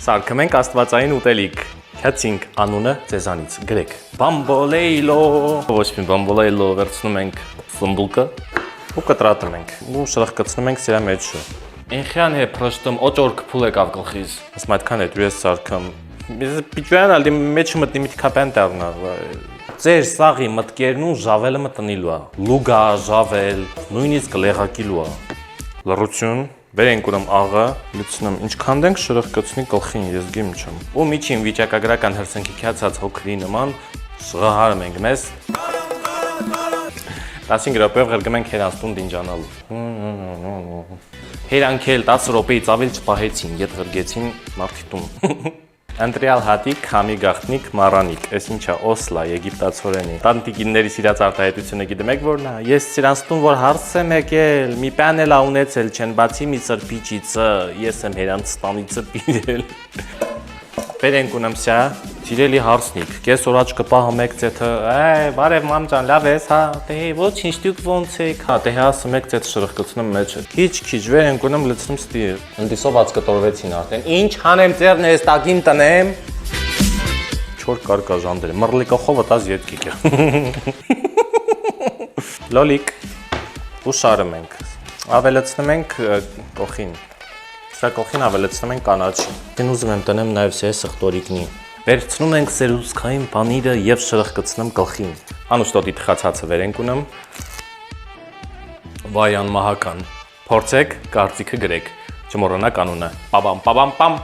Սարքում ենք աստվածային ուտելիք։ Քյացինք անունը ձեզանից գրեք։ Բամբոլեյլո։ Ոչ մի բամբոլեյլո վերցնում ենք սմբուլկը ու կտրատում ենք։ Ու շրխկացնում ենք սրա մեջը։ Ինքյան է պրոշտում օճորք փուլ եկավ գլխից։ Ասում այդքան է դու ես սարքում։ Պիճուան ալի մեջը մտնի մի քապեն դառնա։ Ձեր սաղի մտքերն ու ժավելը մտնիլու է։ Լուգա, ժավել, նույնիսկ լեղակիլու է։ Լռություն։ Բերենք ուրեմ աղը, լցնում, ինչքան դենք շրխկացնի գլխին, ես գիմ չեմ։ Ու միջին վիճակագրական հրցանքի քյացած հոգրի նման շղահարում ենք մեզ։ 15 րոպեով ղրգում ենք հերանստուն դինջանալու։ Հերանքել 10 րոպեից ավել չպահեցին, ետ ղրգեցին մարդիտում։ Ընտրյալ հատիկ, խամի գաղտնիք, մառանիկ, ես ինչա Օսլա, եգիպտացորենի։ Տանտիկինների սիրած արտահայտությունը գիտեմ եք որն է։ Ես սրանցտում որ հարց եմ եկել, մի բան էլ ունեցել չեն, բացի մի սրբիչիցը, ես եմ Հերանստանիցը պիրել։ Բերենք ունեմ սա, սիրելի հարցնիկ, կես օր աչքը պահում եք ձեթը, բարև մամ ջան, լավ ես, հա, դե ոչինչ դուք ոնց եք, հա, դե ասում եք ձեթ շրխկացնում մեջը։ Քիչ վերենք ունեմ լցնում ստի։ Ընդիսով աչքը տորվեցին արդեն։ Ինչ հանեմ ձեռն ես տակին տնեմ։ Չոր կարկա ժանդեր, մռլիկախովը տազ ետքիկ է։ Լոլիկ։ Ու շարում ենք։ Ավելացնում ենք կողին։ Սա կողին ավելացնում ենք կանաչի։ Դեն ուզում եմ տնեմ նաև սե սխտորիկնի։ Վերցնում ենք սերուսքային պանիրը եւ շրխկացնում գլխին։ Անուշտոտի թխացածը վերենք ունեմ։ Վայ անմահական։ Փորձեք, կարծիքը գրեք։ Չմոռանաք անունը։ Պաբամ, պաբամ, պամ։